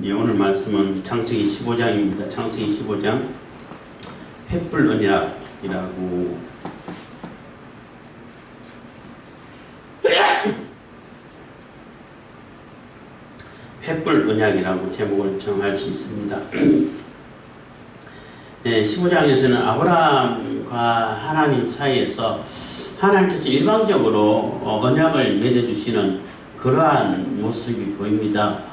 예, 오늘 말씀은 창세기 15장입니다. 창세기 15장 횃불 언약이라고 횃불 언약이라고 제목을 정할 수 있습니다. 예, 15장에서는 아브라함과 하나님 사이에서 하나님께서 일방적으로 언약을 맺어주시는 그러한 모습이 보입니다.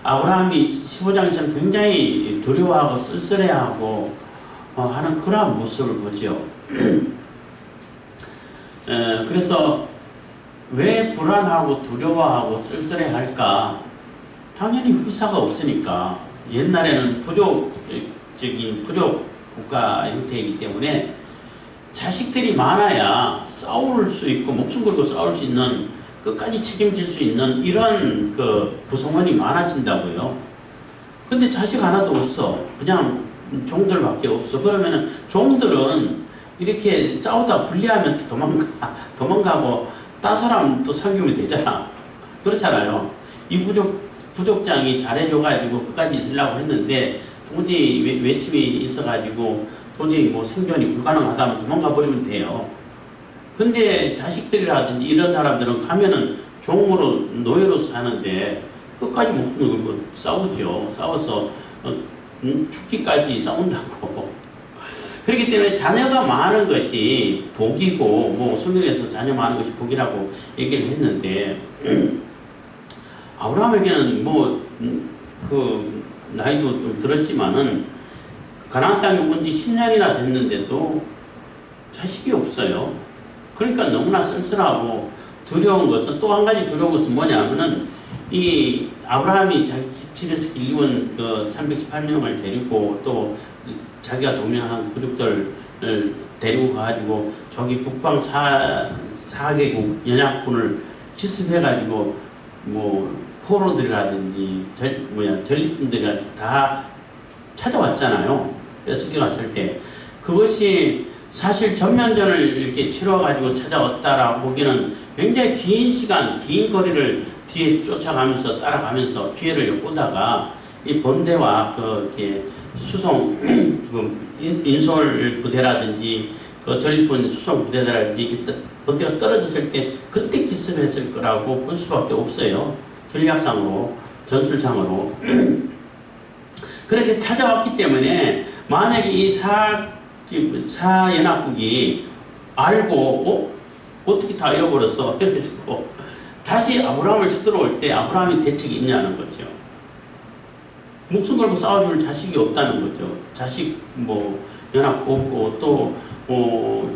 아브라함이 15장에서는 굉장히 두려워하고 쓸쓸해하고 하는 그러한 모습을 보죠. 그래서 왜 불안하고 두려워하고 쓸쓸해할까? 당연히 후사가 없으니까. 옛날에는 부족 국가 형태이기 때문에 자식들이 많아야 싸울 수 있고 목숨 걸고 싸울 수 있는, 끝까지 책임질 수 있는 이런 구성원이 많아진다고요. 근데 자식 하나도 없어. 그냥 종들밖에 없어. 그러면은 종들은 이렇게 싸우다 불리하면 도망가고 딴 사람 또 섬기면 되잖아. 그렇잖아요. 이 부족장이 잘해줘가지고 끝까지 있으려고 했는데 도저히 외침이 있어가지고 도저히 뭐 생존이 불가능하다면 도망가 버리면 돼요. 근데 자식들이라든지 이런 사람들은 가면은 종으로 노예로 사는데 끝까지 목숨을 걸고 싸우죠. 싸워서 죽기까지 싸운다고. 그렇기 때문에 자녀가 많은 것이 복이고, 뭐 성경에서 자녀 많은 것이 복이라고 얘기를 했는데 아브라함에게는 나이도 좀 들었지만은 가나안 땅에 온 지 10년이나 됐는데도 자식이 없어요. 그러니까 너무나 쓸쓸하고 두려운 것은, 또 한 가지 두려운 것은 뭐냐면은 이 아브라함이 자기 집에서 길리온 318명을 데리고 또 자기가 동명한 부족들을 데리고 가가지고 저기 북방 4개국 연합군을 기습해가지고 뭐 포로들이라든지 전리품들이라든지 다 찾아왔잖아요. 습격했을 때 그것이 사실 전면전을 이렇게 치러가지고 찾아왔다라고 보기에는 굉장히 긴 시간, 긴 거리를 뒤에 쫓아가면서 따라가면서 기회를 엿보다가 이 본대와 이렇게 수송, 인솔 부대라든지 전리품 수송 부대라든지 본대가 떨어졌을 때 그때 기습했을 거라고 볼 수밖에 없어요. 전략상으로, 전술상으로. 그렇게 찾아왔기 때문에 만약에 이 사연합국이 알고 어떻게 다 잃어버렸어 해가지고 다시 아브라함을 쳐들어올 때 아브라함이 대책이 있냐는 거죠. 목숨 걸고 싸워줄 자식이 없다는 거죠. 자식 연합 없고 또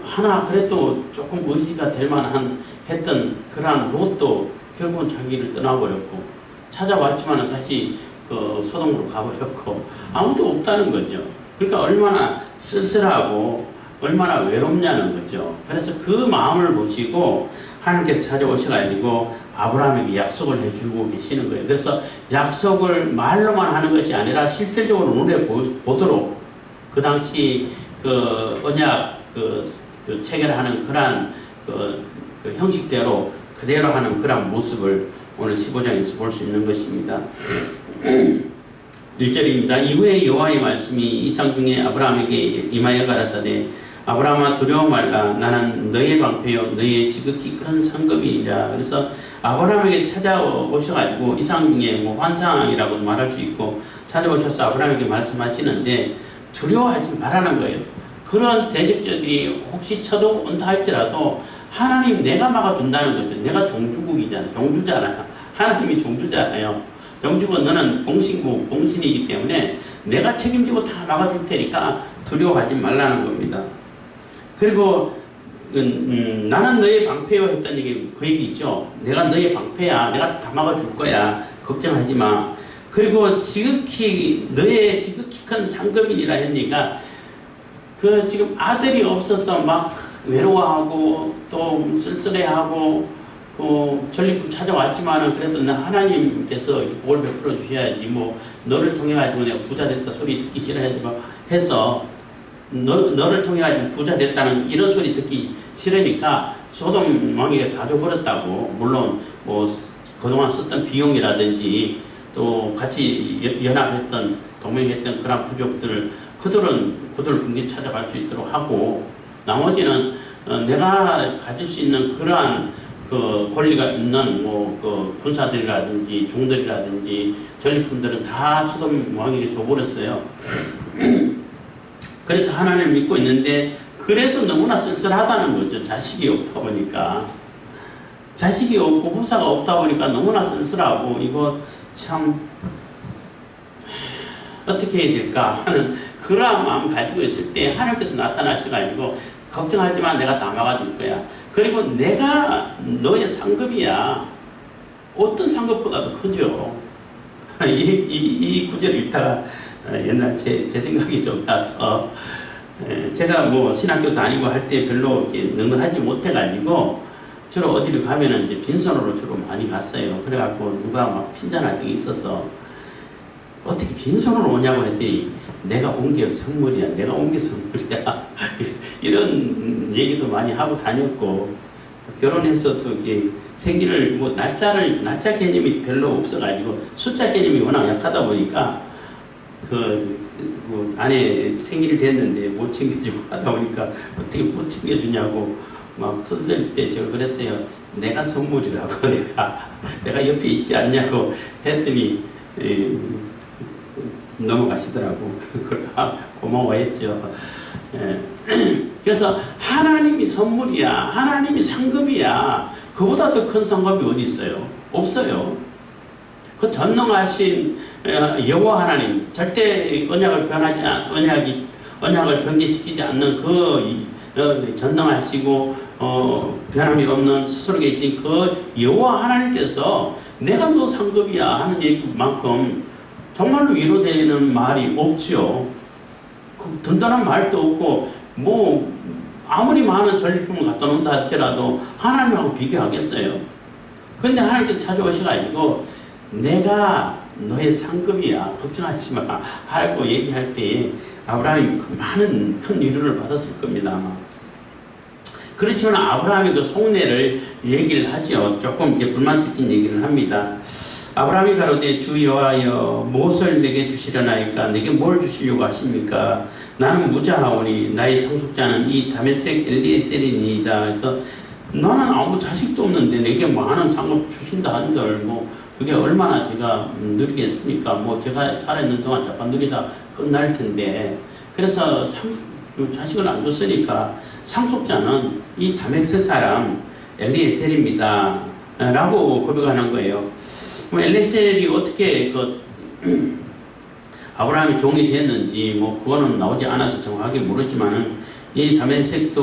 하나 그래도 조금 의지가 될 만한 했던 그러한 롯도 결국은 자기를 떠나버렸고, 찾아왔지만은 다시 소돔으로 가버렸고 아무도 없다는 거죠. 그러니까 얼마나 쓸쓸하고 얼마나 외롭냐는 거죠. 그래서 그 마음을 보시고 하나님께서 찾아오셔가지고 아브라함에게 약속을 해주고 계시는 거예요. 그래서 약속을 말로만 하는 것이 아니라 실질적으로 눈에 보도록 그 당시 언약 체결하는 그러한 형식대로 그대로 하는 그런 모습을 오늘 15장에서 볼 수 있는 것입니다. 1절입니다. 이후에 여호와의 말씀이 이상 중에 아브라함에게 임하여 가라사대 아브라함아 두려워 말라. 나는 너의 방패요 너의 지극히 큰 상급이니라. 그래서 아브라함에게 찾아오셔가지고 이상 중에 환상이라고 말할 수 있고 찾아오셔서 아브라함에게 말씀하시는데 두려워하지 말라는 거예요. 그런 대적자들이 혹시 쳐들어온다 할지라도 하나님 내가 막아준다는 거죠. 내가 종주국이잖아. 종주잖아. 하나님이 종주잖아요. 종주국 너는 공신국, 공신이기 때문에 내가 책임지고 다 막아줄 테니까 두려워하지 말라는 겁니다. 그리고 나는 너의 방패요 했던 얘기, 그 얘기 있죠. 내가 너의 방패야. 내가 다 막아줄 거야. 걱정하지 마. 그리고 너의 지극히 큰 상급이니라 했으니까 지금 아들이 없어서 막 외로워하고 또 쓸쓸해하고 전리품 찾아왔지만은 그래도 하나님께서 복을 베풀어 주셔야지, 너를 통해 가지고 내가 부자 됐다 소리 듣기 싫어해서 너를 통해 가지고 부자 됐다는 이런 소리 듣기 싫으니까 소돔 왕에게 다 줘버렸다고. 물론 그동안 썼던 비용이라든지 또 같이 연합했던 동맹했던 그런 부족들 그들은 분기 찾아갈 수 있도록 하고 나머지는 내가 가질 수 있는 그러한 그 권리가 있는 그 군사들이라든지 종들이라든지 전리품들은 다 소돔 왕에게 줘버렸어요. 그래서 하나님을 믿고 있는데 그래도 너무나 쓸쓸하다는 거죠. 자식이 없다 보니까. 자식이 없고 후사가 없다 보니까 너무나 쓸쓸하고 이거 참 어떻게 해야 될까 하는 그러한 마음 가지고 있을 때 하나님께서 나타나셔가지고 걱정하지만 내가 다 막아줄 거야. 그리고 내가 너의 상급이야. 어떤 상급보다도 크죠. 이 구절을 읽다가 옛날 제 생각이 좀 나서 제가 뭐 신학교 다니고 할 때 별로 이렇게 능하지 못해가지고 주로 어디를 가면은 이제 빈손으로 주로 많이 갔어요. 그래갖고 누가 막 핀잔할 때 있어서 어떻게 빈손으로 오냐고 했더니 내가 온 게 선물이야. 내가 온 게 선물이야. 이런 얘기도 많이 하고 다녔고 결혼해서도 이게 생일을 뭐 날짜 개념이 별로 없어가지고 숫자 개념이 워낙 약하다 보니까 뭐 아내 생일이 됐는데 못 챙겨주고 하다 보니까 어떻게 못 챙겨주냐고 막 터질 때 제가 그랬어요. 내가 선물이라고 내가 옆에 있지 않냐고 했더니 넘어가시더라고. 고마워했죠. 그래서 하나님이 선물이야. 하나님이 상급이야. 그보다 더 큰 상급이 어디 있어요? 없어요. 그 전능하신 여호와 하나님, 절대 언약을 변개시키지 않는 전능하시고 변함이 없는 스스로 계신 그 여호와 하나님께서 내가 너 상급이야 하는 얘기만큼 정말로 위로되는 말이 없죠. 그 든든한 말도 없고 뭐 아무리 많은 전리품을 갖다 놓는다 할지라도 하나님하고 비교하겠어요. 그런데 하나님께서 찾아오셔가지고 내가 너의 상급이야 걱정하지 마 하고 얘기할 때 아브라함이 많은 큰 위로를 받았을 겁니다. 아마. 그렇지만 아브라함의 그 속내를 얘기를 하죠. 조금 이렇게 불만 섞인 얘기를 합니다. 아브라함이 가로되 주 여호와여 무엇을 내게 주시려나이까 내게 뭘 주시려고 하십니까? 나는 무자하오니 나의 상속자는 이 다메섹 엘리에셀이니이다. 그래서 나는 아무 자식도 없는데 내게 많은 상급 주신다 한들 뭐 그게 얼마나 제가 누리겠습니까? 뭐 제가 살아있는 동안 잠깐 누리다 끝날 텐데 그래서 자식을 안 줬으니까 상속자는 이 다메섹 사람 엘리에셀입니다 라고 고백하는 거예요. 엘리에셀이 어떻게 아브라함이 종이 됐는지 뭐 그거는 나오지 않아서 정확하게 모르지만은 이 다메섹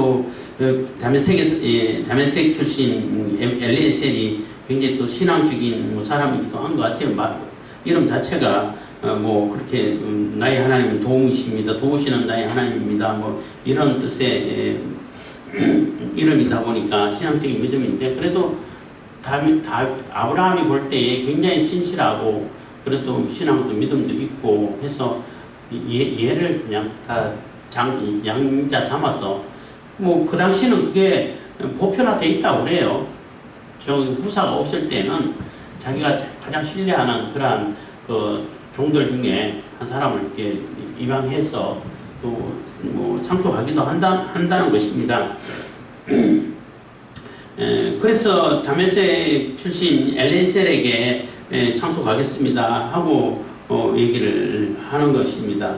출신 엘리에셀이 굉장히 또 신앙적인 사람이기도 한 것 같아요. 이름 자체가 뭐 그렇게 나의 하나님은 도우십니다. 도우시는 나의 하나님입니다. 뭐 이런 뜻의 이름이다 보니까 신앙적인 믿음인데 그래도 아브라함이 볼 때에 굉장히 신실하고 그래도 신앙도 믿음도 있고 해서 얘를 그냥 다 양자 삼아서 뭐 그 당시는 그게 보편화되어 있다고 그래요. 저 후사가 없을 때는 자기가 가장 신뢰하는 그러한 그 종들 중에 한 사람을 이렇게 임명해서 또 뭐 상속하기도 한다는 것입니다. 그래서 다메섹 출신 엘리에셀에게 상속하겠습니다 하고 얘기를 하는 것입니다.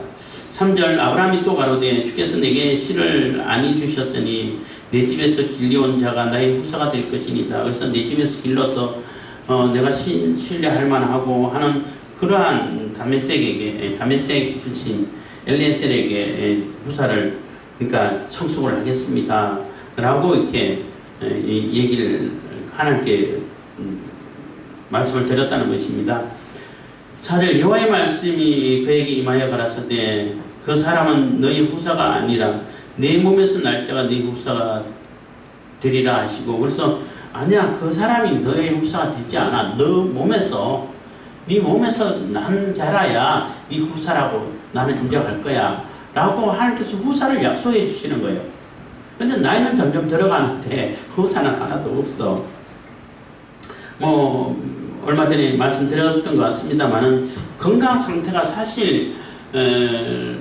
3절 아브라함이 또 가로되 주께서 내게 씨를 아니 주셨으니 내 집에서 길려온 자가 나의 후사가 될 것이니다. 그래서 내 집에서 길러서 내가 신뢰할 만하고 하는 그러한 다메섹 출신 엘리에셀에게 후사를 그러니까 상속을 하겠습니다 라고 이렇게 얘기를 하나님께 말씀을 드렸다는 것입니다. 4절 여호와의 말씀이 그에게 임하여 가라사대 그 사람은 너희 후사가 아니라 내 몸에서 날 자가 네 후사가 되리라 하시고 그래서 아니야 그 사람이 너의 후사가 되지 않아. 네 몸에서 난 자라야 네 후사라고 나는 인정할 거야 라고 하나님께서 후사를 약속해 주시는 거예요. 근데 나이는 점점 들어가는데 후사는 하나도 없어. 뭐 얼마 전에 말씀드렸던 것 같습니다만은 건강 상태가 사실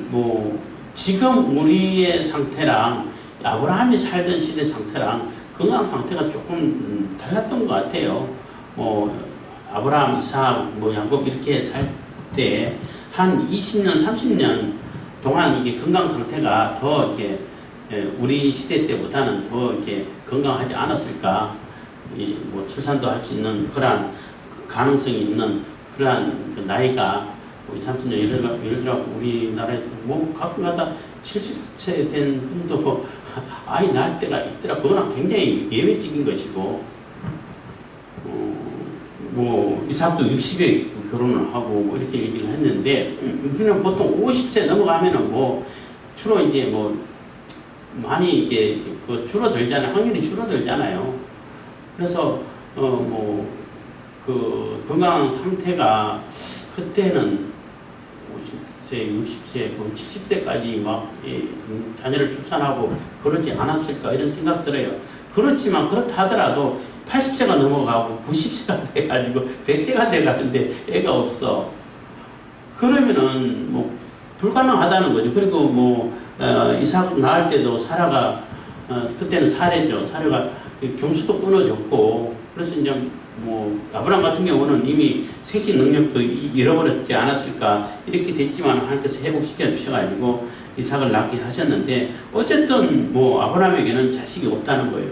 뭐 지금 우리의 상태랑 아브라함이 살던 시대 상태랑 건강 상태가 조금 달랐던 것 같아요. 아브라함, 이삭, 야곱 이렇게 살 때 한 20년, 30년 동안 이게 건강 상태가 더 이렇게 우리 시대 때보다는 더 이렇게 건강하지 않았을까? 뭐 출산도 할 수 있는 그러한 가능성이 있는 그러한 그 나이가 20, 30년 예를 들어 우리나라에서 뭐 가끔가다 70세 된 분도 아이 낳을 때가 있더라. 그거는 굉장히 예외적인 것이고, 뭐 이삭도 60에 결혼을 하고 뭐 이렇게 얘기를 했는데, 우리는 보통 50세 넘어가면은 뭐 주로 이제 뭐 많이 이게 그 줄어들잖아요. 확률이 줄어들잖아요. 그래서 뭐 그 건강 상태가 그때는 50세, 60세, 70세까지 막 자녀를 출산하고 그러지 않았을까 이런 생각 들어요. 그렇지만 그렇다 하더라도 80세가 넘어가고 90세가 돼가지고 100세가 돼가는데 애가 없어. 그러면은 뭐 불가능하다는 거죠. 그리고 뭐 이삭 낳을 때도 사라가 그때는 사례죠. 사례가 경수도 끊어졌고, 그래서 이제 뭐 아브라함 같은 경우는 이미 생식 능력도 잃어버렸지 않았을까 이렇게 됐지만 하나님께서 회복시켜 주셔가지고 이삭을 낳게 하셨는데, 어쨌든 뭐 아브라함에게는 자식이 없다는 거예요.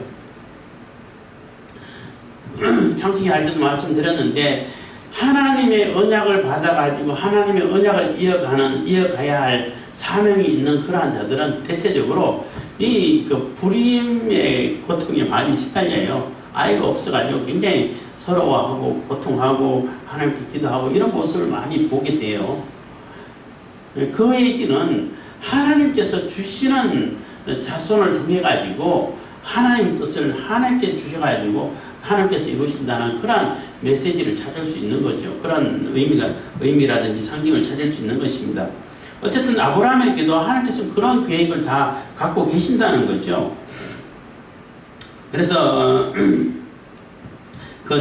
창세기 할 때도 말씀드렸는데, 하나님의 언약을 받아가지고 하나님의 언약을 이어가야 할 사명이 있는 그러한 자들은 대체적으로 그 불임의 고통에 많이 시달려요. 아이가 없어가지고 굉장히 서러워하고 고통하고 하나님께 기도하고 이런 모습을 많이 보게 돼요. 그 얘기는 하나님께서 주시는 자손을 통해 가지고 하나님 뜻을 하나님께 주셔가지고 하나님께서 이루신다는 그런 메시지를 찾을 수 있는 거죠. 그런 의미라든지 상징을 찾을 수 있는 것입니다. 어쨌든 아브라함에게도 하나님께서 그런 계획을 다 갖고 계신다는 거죠. 그래서 그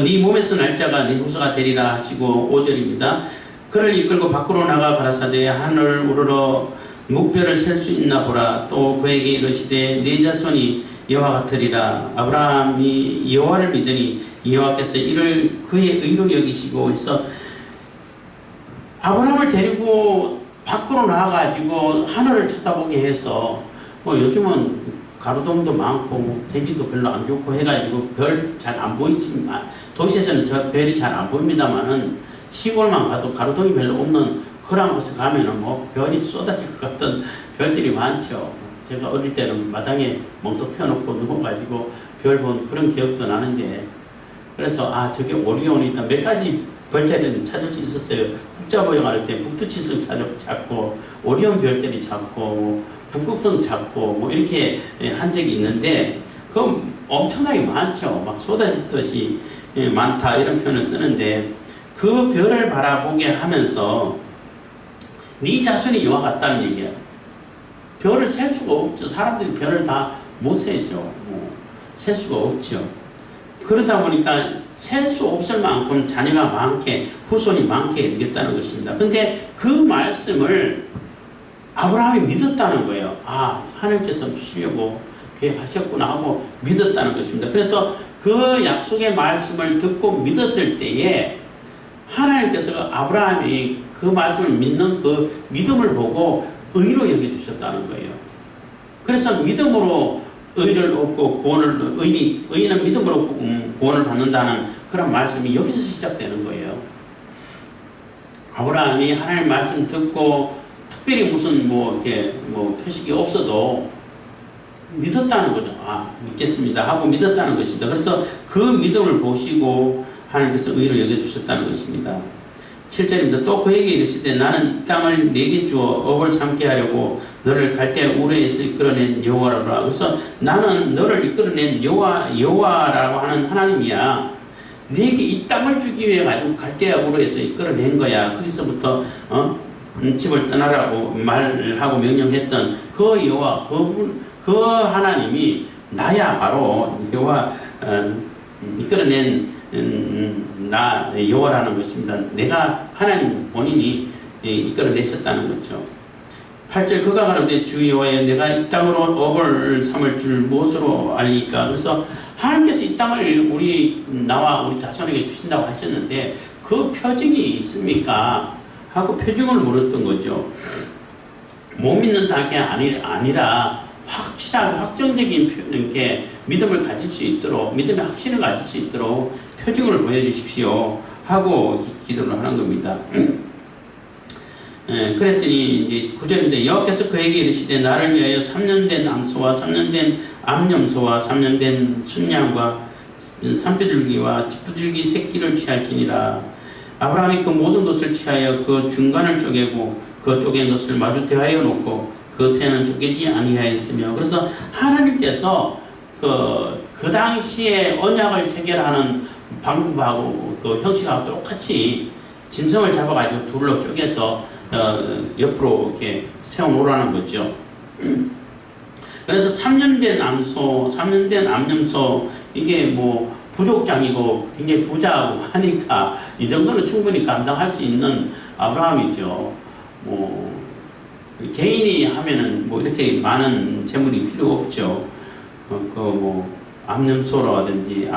네 몸에서 날짜가 네 후손가 되리라 하시고 5절입니다. 그를 이끌고 밖으로 나가 가라사대 하늘 우러러 묵별을 셀 수 있나 보라. 또 그에게 이르시되 네 자손이 여호와 같으리라. 아브라함이 여호와를 믿으니 여호와께서 이를 그의 의로 여기시고 해서 아브라함을 데리고 밖으로 나와가지고 하늘을 쳐다보게 해서, 뭐 요즘은 가로등도 많고 대기도 별로 안 좋고 해가지고 별 잘 안 보이지만, 도시에서는 저 별이 잘 안 보입니다만은 시골만 가도 가로등이 별로 없는 그런 곳에 가면은 뭐 별이 쏟아질 것 같은 별들이 많죠. 제가 어릴 때는 마당에 멍석 펴놓고 누워가지고 별 본 그런 기억도 나는데, 그래서 저게 오리온이 있다. 몇 가지 별자리는 찾을 수 있었어요. 국자보영 할 때 북두칠성 찾고 오리온 별자리 찾고 북극성 찾고 뭐 이렇게 한 적이 있는데, 그건 엄청나게 많죠. 막 쏟아지듯이 많다 이런 표현을 쓰는데, 그 별을 바라보게 하면서 네 자손이 여호와 같다는 얘기야. 별을 셀 수가 없죠. 사람들이 별을 다 못 세죠. 셀 수가 없죠. 그러다 보니까 셀 수 없을 만큼 자녀가 많게, 후손이 많게 되겠다는 것입니다. 근데 그 말씀을 아브라함이 믿었다는 거예요. 하나님께서 주시려고 계획하셨구나 하고 믿었다는 것입니다. 그래서 그 약속의 말씀을 듣고 믿었을 때에 하나님께서 아브라함이 그 말씀을 믿는 그 믿음을 보고 의로 여겨주셨다는 거예요. 그래서 믿음으로 의를 얻고 의인은 믿음으로 구원을 받는다는 그런 말씀이 여기서 시작되는 거예요. 아브라함이 하나님 말씀 듣고 특별히 무슨 이렇게 표식이 없어도 믿었다는 거죠. 믿겠습니다 하고 믿었다는 것입니다. 그래서 그 믿음을 보시고 하나님께서 의로 여겨주셨다는 것입니다. 7절입니다. 또 그에게 이르시되 나는 이 땅을 내게 주어 업을 삼게 하려고 너를 갈대아 우르에서 이끌어낸 여호와라. 그래서 나는 너를 이끌어낸 여호와라고 하는 하나님이야. 네게 이 땅을 주기 위해 가지고 갈대아 우르에서 이끌어낸 거야. 거기서부터 집을 떠나라고 말하고 명령했던 그 여호와, 그 하나님이 나야. 바로 여호와 이끌어낸 나 여호와라는 것입니다. 내가 하나님 본인이 이끌어내셨다는 거죠. 8절 그가 가로되 주 여호와여 내가 이 땅으로 업을 삼을 줄 무엇으로 알리까. 그래서 하나님께서 이 땅을 나와 우리 자손에게 주신다고 하셨는데 그 표징이 있습니까? 하고 표징을 물었던 거죠. 못 믿는다는 게 아니라 확실하게 확정적인 게 믿음을 가질 수 있도록 믿음의 확신을 가질 수 있도록 표징을 보여주십시오 하고 기도를 하는 겁니다. 그랬더니 이제 9절인데 여호와께서 그에게 이르시되 나를 위하여 3년 된 암소와 3년 된 암염소와 3년 된 순양과 산비둘기와 집비둘기 새끼를 취할지니라. 아브라함이 그 모든 것을 취하여 그 중간을 쪼개고 그 쪼갠 것을 마주 대하여 놓고 그 새는 쪼개지 아니하였으며. 그래서 하나님께서 그 당시에 언약을 체결하는 방법하고 그 형식하고 똑같이 짐승을 잡아가지고 둘로 쪼개서 옆으로 이렇게 세워놓으라는 거죠. 그래서 3년 된 암소, 3년 된 암염소, 이게 뭐 부족장이고 굉장히 부자하고 하니까 이 정도는 충분히 감당할 수 있는 아브라함이죠. 뭐 개인이 하면은 뭐 이렇게 많은 재물이 필요 없죠. 뭐 암염소라든지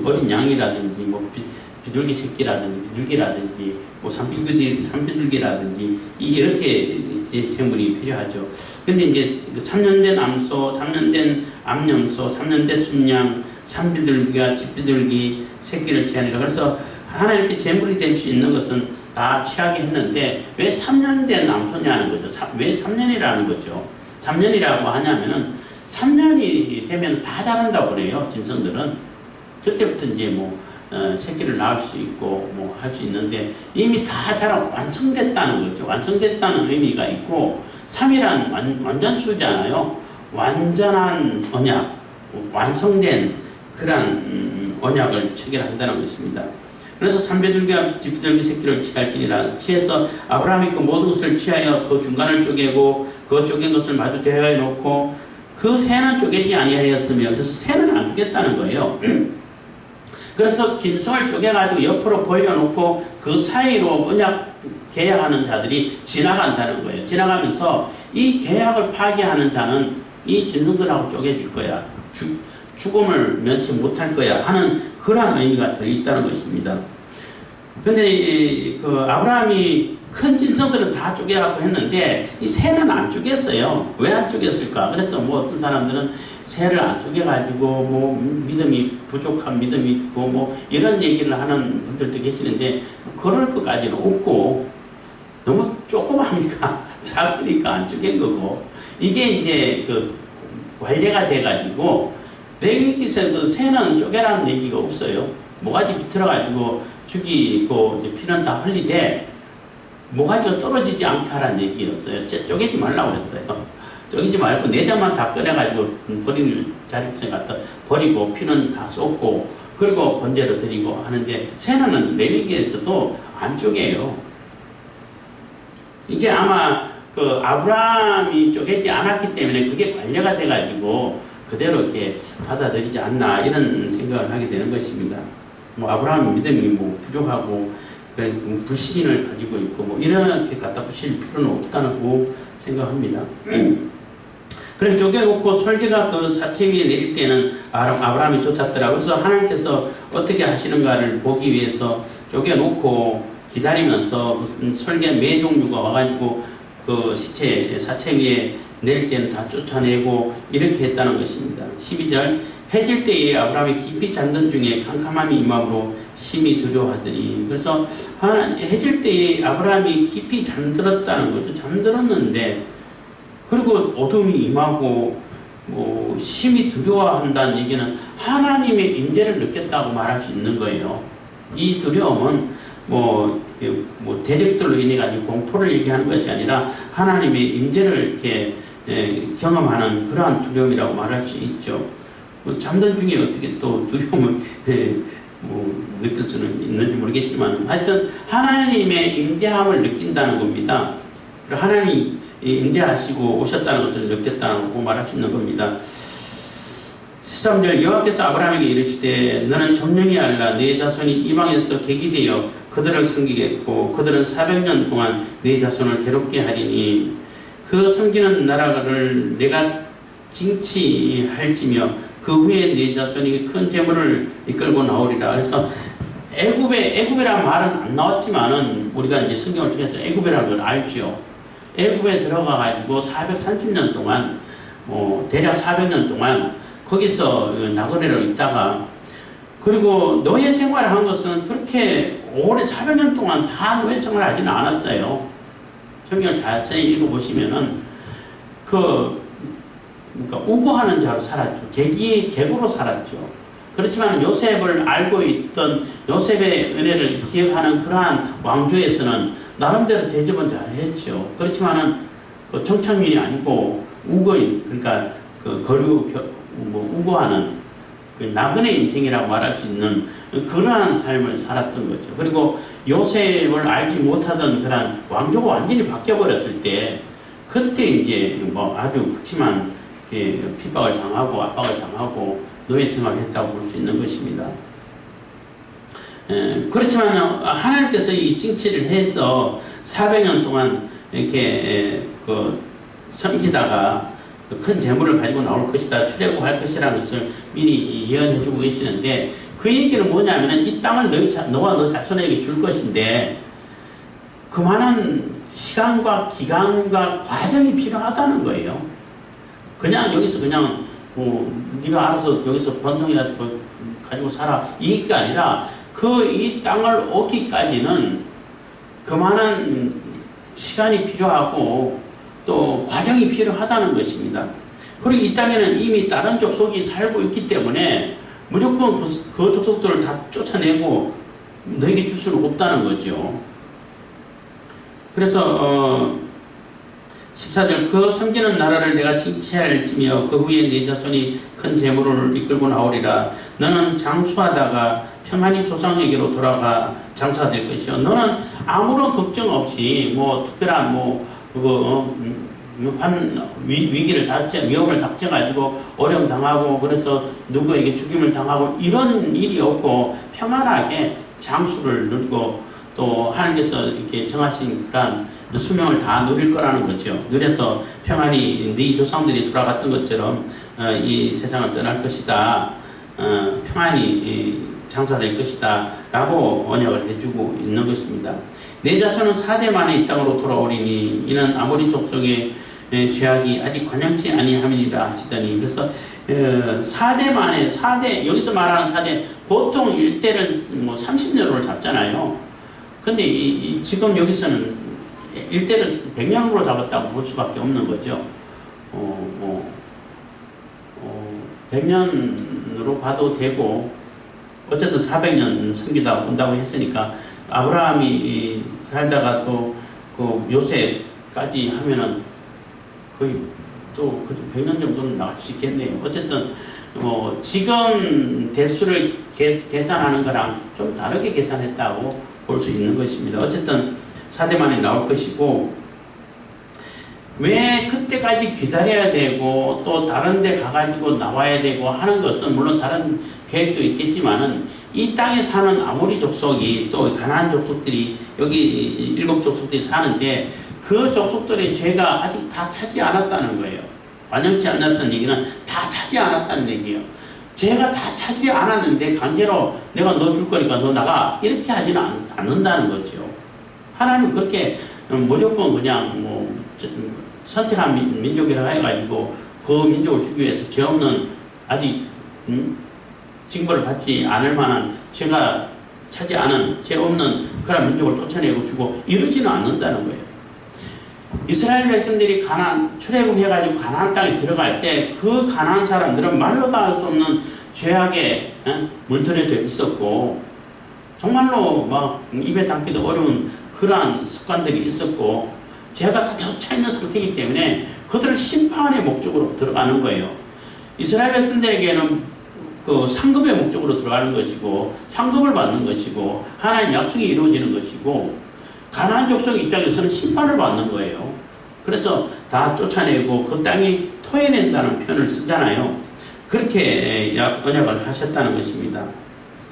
어린 양이라든지 뭐 비둘기 새끼라든지 비둘기라든지 뭐 산비둘기라든지 이렇게 재물이 필요하죠. 근데 이제 3년 된 암소, 3년 된 암염소, 3년 된 순양, 산비둘기와 집비둘기 새끼를 취하니라. 그래서 하나님께 재물이 될 수 있는 것은 다 취하게 했는데 왜 3년 된 암소냐는 거죠. 왜 3년이라는 거죠. 3년이라고 하냐면은 3년이 되면 다 자란다고 그래요. 짐승들은. 그때부터 이제 뭐 새끼를 낳을 수 있고 뭐 할 수 있는데 이미 다 자라 완성됐다는 거죠. 완성됐다는 의미가 있고 3이란 완전수잖아요. 완전한 언약, 완성된 그런 언약을 체결한다는 것입니다. 그래서 산비둘기와 집비둘기 새끼를 취할지니라. 취해서 아브라함이 그 모든 것을 취하여 그 중간을 쪼개고 그 쪼갠 것을 마주 대하여 놓고 그 새는 쪼개지 아니하였으며. 그래서 새는 안 쪼갰다는 거예요. 그래서 짐승을 쪼개가지고 옆으로 벌려놓고 그 사이로 언약 계약하는 자들이 지나간다는 거예요. 지나가면서 이 계약을 파기하는 자는 이 짐승들하고 쪼개질 거야. 죽음을 면치 못할 거야 하는 그러한 의미가 들어있다는 것입니다. 근데 그 아브라함이 큰 짐승들은 다 쪼개갖고 했는데 이 새는 안 쪼갰어요. 왜 안 쪼갰을까? 그래서 뭐 어떤 사람들은 새를 안 쪼개가지고 뭐 믿음이 부족한 믿음이 있고 뭐 이런 얘기를 하는 분들도 계시는데 그럴 것까지는 없고 너무 조그마니까 작으니까 안 쪼갠 거고 이게 이제 그 관례가 돼가지고 레위기에서도 새는 쪼개라는 얘기가 없어요. 모가지 비틀어가지고 죽이고 이제 피는 다 흘리되 모가지가 떨어지지 않게 하라는 얘기였어요. 쪼개지 말라고 그랬어요. 쪼개지 말고 내장만 다 꺼내가지고 버리는 자리에 갖다 버리고 피는 다 쏟고 그리고 번제로 드리고 하는데 새는 레위기에서도 안 쪼개요. 이게 아마 그 아브라함이 쪼개지 않았기 때문에 그게 관례가 돼가지고 그대로 이렇게 받아들이지 않나 이런 생각을 하게 되는 것입니다. 뭐 아브라함 믿음이 뭐 부족하고 불신을 가지고 있고 뭐 이렇게 갖다 붙일 필요는 없다고 생각합니다. 그래 쪼개놓고 설계가 그 사체 위에 내릴 때는 아브라함이 쫓았더라고요. 그래서 하나님께서 어떻게 하시는가를 보기 위해서 쪼개놓고 기다리면서 설계 매 종류가 와가지고 그 사체 위에 내릴 때는 다 쫓아내고 이렇게 했다는 것입니다. 12절 해질 때에 아브라함이 깊이 잠든 중에 캄캄함이 임함으로 심히 두려워하더니. 그래서 해질 때에 아브라함이 깊이 잠들었다는 거죠. 잠들었는데 그리고 어둠이 임하고 뭐 심히 두려워한다는 얘기는 하나님의 임재를 느꼈다고 말할 수 있는 거예요. 이 두려움은 뭐 대적들로 인해 가지고 공포를 얘기하는 것이 아니라 하나님의 임재를 이렇게 경험하는 그러한 두려움이라고 말할 수 있죠. 뭐 잠든 중에 어떻게 또 두려움을 느낄 수는 있는지 모르겠지만 하여튼 하나님의 임재함을 느낀다는 겁니다. 하나님이 임재하시고 오셨다는 것을 느꼈다고 말할 수 있는 겁니다. 13절 여호와께서 아브라함에게 이르시되 너는 점령이 알라 네 자손이 이방에서 객이 되어 그들을 섬기겠고 그들은 400년 동안 네 자손을 괴롭게 하리니 그 섬기는 나라를 내가 징치할지며 그 후에 네 자손이 큰 재물을 이끌고 나오리라. 그래서 애굽이라는 말은 안 나왔지만은 우리가 이제 성경을 통해서 애굽이라는 걸 알죠. 애굽에 들어가 가지고 430년 동안 대략 400년 동안 거기서 나그네로 있다가 그리고 노예 생활을 한 것은 그렇게 오래 400년 동안 다 노예 생활을 하지는 않았어요. 성경을 자세히 읽어보시면은 그러니까 우고하는 자로 살았죠. 객으로 살았죠. 그렇지만 요셉을 알고 있던 요셉의 은혜를 기억하는 그러한 왕조에서는 나름대로 대접은 잘했죠. 그렇지만은 그 정착민이 아니고 우거인, 그러니까 그 우고하는 그 나그네 인생이라고 말할 수 있는 그러한 삶을 살았던 거죠. 그리고 요셉을 알지 못하던 그런 왕조가 완전히 바뀌어버렸을 때 그때 이제 뭐 아주 극심한 핍박을 당하고 압박을 당하고 노예 생활을 했다고 볼 수 있는 것입니다. 그렇지만 하나님께서 이 징치를 해서 400년 동안 이렇게 섬기다가 큰 재물을 가지고 나올 것이다, 출애굽할 것이라는 것을 미리 예언해 주고 계시는데 그 얘기는 뭐냐면은 이 땅을 너와 너 자손에게 줄 것인데 그 많은 시간과 기간과 과정이 필요하다는 거예요. 그냥 여기서 그냥 네가 알아서 여기서 번성해가지고 살아 이 얘기가 아니라 이 땅을 얻기까지는 그만한 시간이 필요하고 또 과정이 필요하다는 것입니다. 그리고 이 땅에는 이미 다른 족속이 살고 있기 때문에 무조건 그 족속들을 다 쫓아내고 너에게 줄 수는 없다는 거죠. 그래서 14절 그 섬기는 나라를 내가 징치할지며 그 후에 네 자손이 큰 재물을 이끌고 나오리라. 너는 장수하다가 평안히 조상에게로 돌아가 장사될 것이요 너는 아무런 걱정 없이 뭐 특별한 위기를 위험을 닥쳐가지고 어려움 당하고 그래서 누구에게 죽임을 당하고 이런 일이 없고 평안하게 장수를 누리고 또 하나님께서 이렇게 정하신 그런 수명을 다 누릴 거라는 거죠. 누려서 평안히 네 조상들이 돌아갔던 것처럼 이 세상을 떠날 것이다. 평안히 장사될 것이다. 라고 언약을 해주고 있는 것입니다. 내 자손은 4대 만에 이 땅으로 돌아오리니 이는 아모리 족속의 죄악이 아직 관영치 아니함이니라 하시더니 그래서 4대 만에 4대 여기서 말하는 4대 보통 1대를 30년으로 잡잖아요. 근데 지금 여기서는 1대를 100년으로 잡았다고 볼 수밖에 없는 거죠. 100년으로 봐도 되고 어쨌든 400년 섬기다 온다고 했으니까 아브라함이 살다가 또 그 요셉까지 하면은 거의 또 100년 정도는 나갈 수 있겠네요. 어쨌든 지금 대수를 계산하는 거랑 좀 다르게 계산했다고 볼 수 있는 것입니다. 어쨌든 4대 만에 나올 것이고 왜 그때까지 기다려야 되고 또 다른 데 가가지고 나와야 되고 하는 것은 물론 다른 계획도 있겠지만은 이 땅에 사는 아모리 족속이 또 가나안 족속들이 여기 7족속들이 사는데 그 족속들의 죄가 아직 다 차지 않았다는 거예요. 완전치 않았다는 얘기는 다 차지 않았다는 얘기예요. 죄가 다 차지 않았는데 강제로 내가 너 줄 거니까 너 나가 이렇게 하지는 않는다는 거죠. 하나님은 그렇게 무조건 그냥 선택한 민족이라 해가지고 그 민족을 주기 위해서 죄 없는 아직 징벌을 받지 않을 만한 죄가 차지 않은 죄 없는 그런 민족을 쫓아내고 주고 이러지는 않는다는 거예요. 이스라엘 백성들이 출애굽해가지고 가나안 땅에 들어갈 때 그 가나안 사람들은 말로 다 할 수 없는 죄악에 물들여져 있었고 정말로 막 입에 담기도 어려운 그러한 습관들이 있었고 죄가 가득 차 있는 상태이기 때문에 그들을 심판의 목적으로 들어가는 거예요. 이스라엘 백성들에게는 그 상급의 목적으로 들어가는 것이고 상급을 받는 것이고 하나님 약속이 이루어지는 것이고 가나안 족속 입장에서는 심판을 받는 거예요. 그래서 다 쫓아내고 그 땅이 토해낸다는 표현을 쓰잖아요. 그렇게 언약을 하셨다는 것입니다.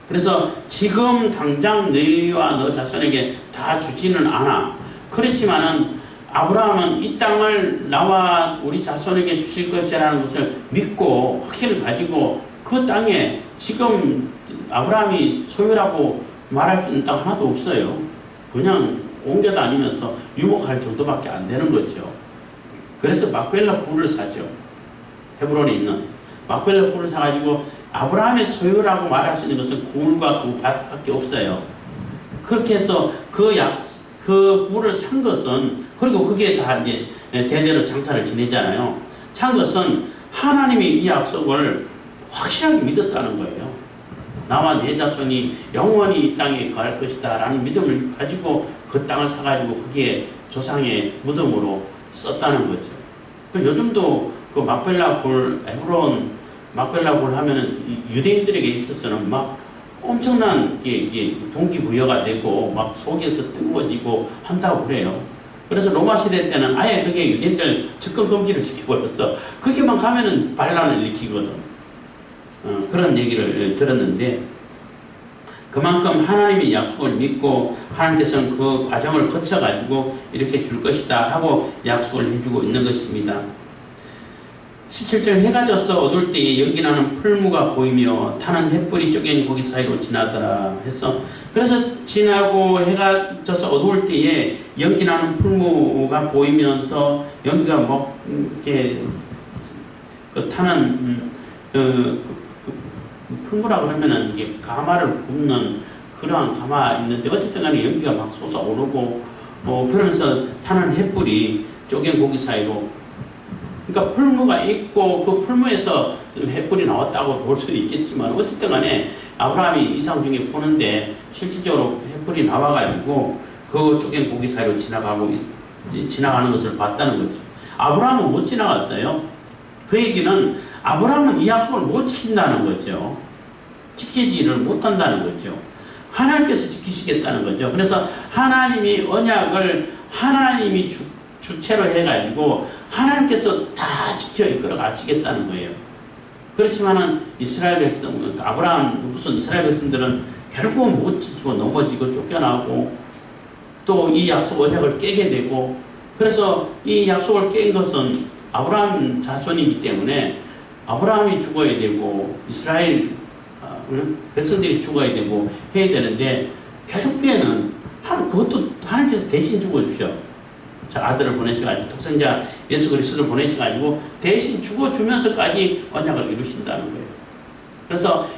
그래서 지금 당장 너희와 너 자손에게 다 주지는 않아. 그렇지만은 아브라함은 이 땅을 나와 우리 자손에게 주실 것이라는 것을 믿고 확신을 가지고 그 땅에 지금 아브라함이 소유라고 말할 수 있는 땅 하나도 없어요. 그냥 옮겨 다니면서 유목할 정도밖에 안 되는 거죠. 그래서 막벨라 굴을 사죠. 헤브론에 있는 막벨라 굴을 사가지고 아브라함의 소유라고 말할 수 있는 것은 굴과 그 밭밖에 없어요. 그렇게 해서 그 굴을 산 것은, 그리고 그게 다 이제 대대로 장사를 지내잖아요. 산 것은 하나님이 이 약속을 확실하게 믿었다는 거예요. 나와 내 자손이 영원히 이 땅에 거할 것이다 라는 믿음을 가지고 그 땅을 사가지고 그게 조상의 무덤으로 썼다는 거죠. 요즘도 그 막벨라 굴, 헤브론 막벨라 굴 하면은 유대인들에게 있어서는 막 엄청난 이게 동기부여가 되고 막 속에서 뜨거워지고 한다고 그래요. 그래서 로마 시대 때는 아예 그게 유대인들 접근 금지를 시켜버렸어. 거기만 가면은 반란을 일으키거든. 그런 얘기를 들었는데, 그만큼 하나님의 약속을 믿고 하나님께서는 그 과정을 거쳐가지고 이렇게 줄 것이다 하고 약속을 해주고 있는 것입니다. 17절 해가 져서 어두울 때에 연기나는 풀무가 보이며 타는 햇불이 쪼갠 고기 사이로 지나더라 해서, 그래서 지나고 해가 져서 어두울 때에 연기나는 풀무가 보이면서 연기가 뭐 이렇게 타는 풀무라 그러면은 이게 가마를 굽는 그러한 가마 있는데 어쨌든 간에 연기가 막 솟아오르고 그러면서 타는 햇불이 쪼갠 고기 사이로, 그러니까 풀무가 있고 그 풀무에서 햇불이 나왔다고 볼 수도 있겠지만 어쨌든 간에 아브라함이 이상 중에 보는데 실질적으로 햇불이 나와가지고 그 쪼갠 고기 사이로 지나가는 것을 봤다는 거죠. 아브라함은 못 지나갔어요. 그 얘기는 아브라함은 이 약속을 못 지킨다는 거죠. 지키지를 못한다는 거죠. 하나님께서 지키시겠다는 거죠. 그래서 하나님이 언약을 하나님이 주체로 해가지고 하나님께서 다 지켜 이끌어 가시겠다는 거예요. 그렇지만은 이스라엘 백성, 아브라함 무슨 이스라엘 백성들은 결국은 못 지키고 넘어지고 쫓겨나고 또 이 약속 언약을 깨게 되고, 그래서 이 약속을 깬 것은 아브라함 자손이기 때문에 아브라함이 죽어야 되고 이스라엘 백성들이 죽어야 되고 해야 되는데, 결국에는 그것도 하나님께서 대신 죽어주셔. 아들을 보내셔가지고 독생자 예수 그리스도를 보내셔가지고 대신 죽어주면서까지 언약을 이루신다는 거예요. 그래서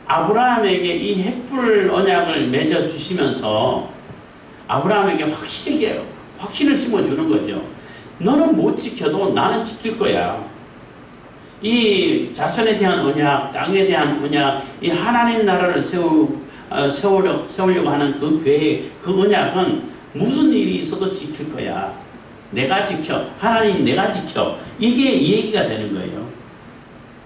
아브라함에게 이 햇불 언약을 맺어주시면서 아브라함에게 확신을 심어주는 거죠. 너는 못 지켜도 나는 지킬 거야. 이 자손에 대한 언약, 땅에 대한 언약, 이 하나님 나라를 세우려고 하는 그 계획, 그 언약은 무슨 일이 있어도 지킬 거야. 내가 지켜. 하나님 내가 지켜. 이게 이 얘기가 되는 거예요.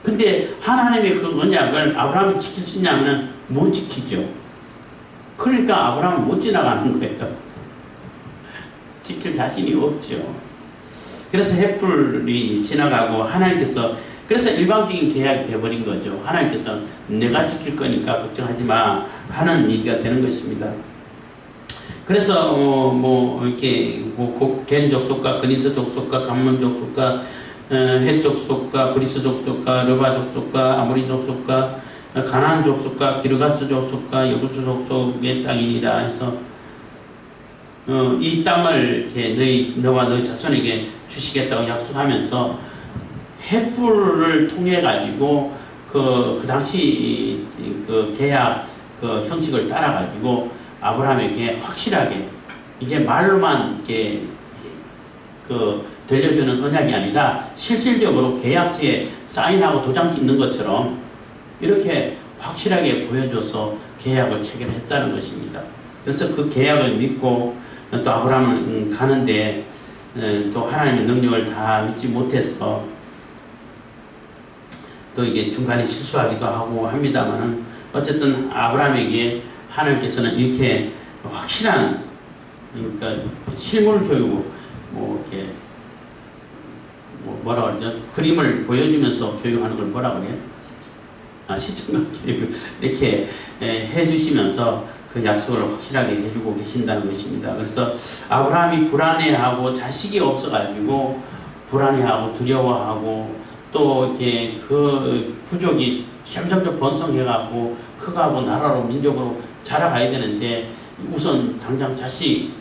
근데 하나님의 그 언약을 아브라함이 지킬 수 있냐면 못 지키죠. 그러니까 아브라함은 못 지나가는 거예요. 지킬 자신이 없죠. 그래서 햇불이 지나가고 하나님께서, 그래서 일방적인 계약이 되어버린 거죠. 하나님께서 내가 지킬 거니까 걱정하지 마 하는 얘기가 되는 것입니다. 그래서 이렇게 겐 족속과 그니스 족속과 감몬 족속과 헷 족속과 브리스 족속과 르바 족속과 아모리 족속과 가나안 족속과 기르가스 족속과 여부수 족속의 땅이니라 해서 이 땅을 이렇게 너와 너희 자손에게 주시겠다고 약속하면서 햇불을 통해 가지고 그 당시 그 계약 그 형식을 따라 가지고 아브라함에게 확실하게, 이게 말로만 이렇게 들려주는 언약이 아니라 실질적으로 계약서에 사인하고 도장 찍는 것처럼 이렇게 확실하게 보여줘서 계약을 체결했다는 것입니다. 그래서 그 계약을 믿고 또 아브라함을 가는데 또 하나님의 능력을 다 믿지 못해서 또 이게 중간에 실수하기도 하고 합니다만은, 어쨌든 아브라함에게 하나님께서는 이렇게 확실한, 그러니까 실물 교육, 이렇게 뭐라 그러죠? 그림을 보여주면서 교육하는 걸 뭐라 그래요? 시청각 교육을 이렇게 해주시면서 그 약속을 확실하게 해주고 계신다는 것입니다. 그래서 아브라함이 불안해하고 자식이 없어가지고 불안해하고 두려워하고 또 이렇게 그 부족이 점점점 번성해가고 커가고 나라로 민족으로 자라가야 되는데 우선 당장 자식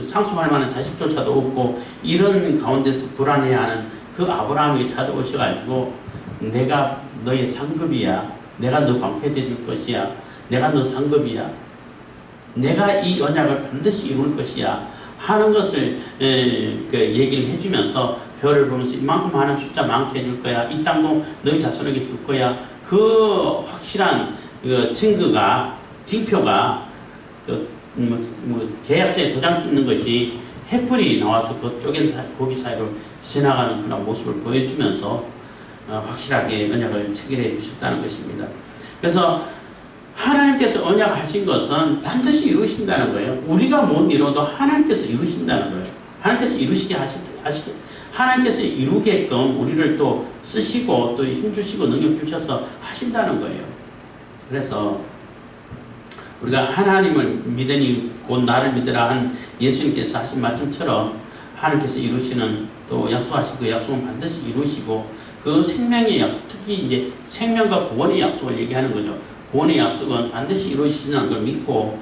상속할 만한 자식조차도 없고 이런 가운데서 불안해하는 그 아브라함이 찾아오셔가지고 내가 너의 상급이야. 내가 너 방패돼 줄 것이야. 내가 너 상급이야. 내가 이 언약을 반드시 이룰 것이야. 하는 것을 그 얘기를 해주면서 별을 보면서 이만큼 많은 숫자 많게 해줄 거야. 이 땅도 너희 자손에게 줄 거야. 그 확실한 그 증거가 징표가 계약서에 도장 찍는 것이 횃불이 나와서 그 쪼갠 고기 사이로 지나가는 그런 모습을 보여주면서 확실하게 언약을 체결해 주셨다는 것입니다. 그래서 하나님께서 언약하신 것은 반드시 이루신다는 거예요. 우리가 못 이뤄도 하나님께서 이루신다는 거예요. 하나님께서 이루시게 하나님께서 이루게끔 우리를 또 쓰시고 또 힘주시고 능력 주셔서 하신다는 거예요. 그래서 우리가 하나님을 믿으니 곧 나를 믿으라 한 예수님께서 하신 말씀처럼 하나님께서 이루시는 또 약속하신 그 약속은 반드시 이루시고 그 생명의 약속, 특히 이제 생명과 구원의 약속을 얘기하는 거죠. 구원의 약속은 반드시 이루어지시는 걸 믿고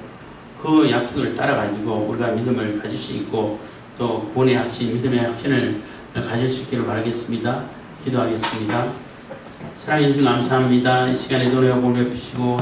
그 약속을 따라가지고 우리가 믿음을 가질 수 있고 또 구원의 확신, 믿음의 확신을 가질 수 있기를 바라겠습니다. 기도하겠습니다. 사랑해 주셔서 감사합니다. 이 시간에 노래와 공부 해주시고